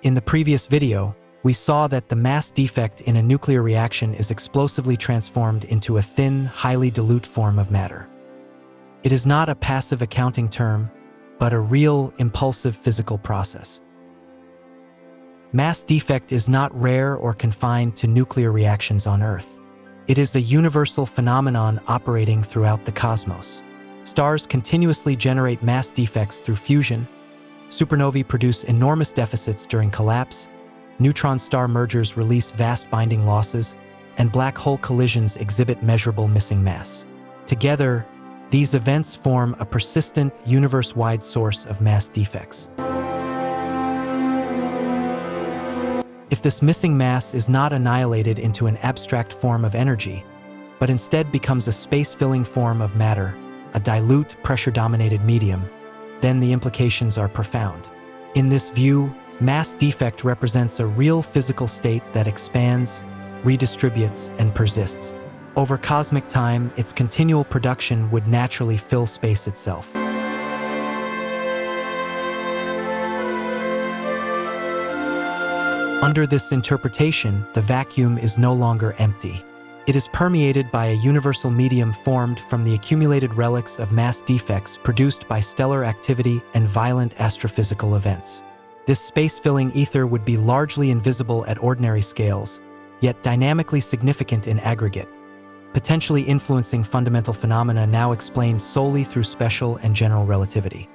In the previous video, we saw that the mass defect in a nuclear reaction is explosively transformed into a thin, highly dilute form of matter. It is not a passive accounting term, but a real, impulsive physical process. Mass defect is not rare or confined to nuclear reactions on Earth. It is a universal phenomenon operating throughout the cosmos. Stars continuously generate mass defects through fusion, supernovae produce enormous deficits during collapse, neutron-star mergers release vast binding losses, and black hole collisions exhibit measurable missing mass. Together, these events form a persistent, universe-wide source of mass defects. If this missing mass is not annihilated into an abstract form of energy, but instead becomes a space-filling form of matter, a dilute, pressure-dominated medium, then the implications are profound. In this view, mass defect represents a real physical state that expands, redistributes, and persists. Over cosmic time, its continual production would naturally fill space itself. Under this interpretation, the vacuum is no longer empty. It is permeated by a universal medium formed from the accumulated relics of mass defects produced by stellar activity and violent astrophysical events. This space-filling ether would be largely invisible at ordinary scales, yet dynamically significant in aggregate, potentially influencing fundamental phenomena now explained solely through special and general relativity.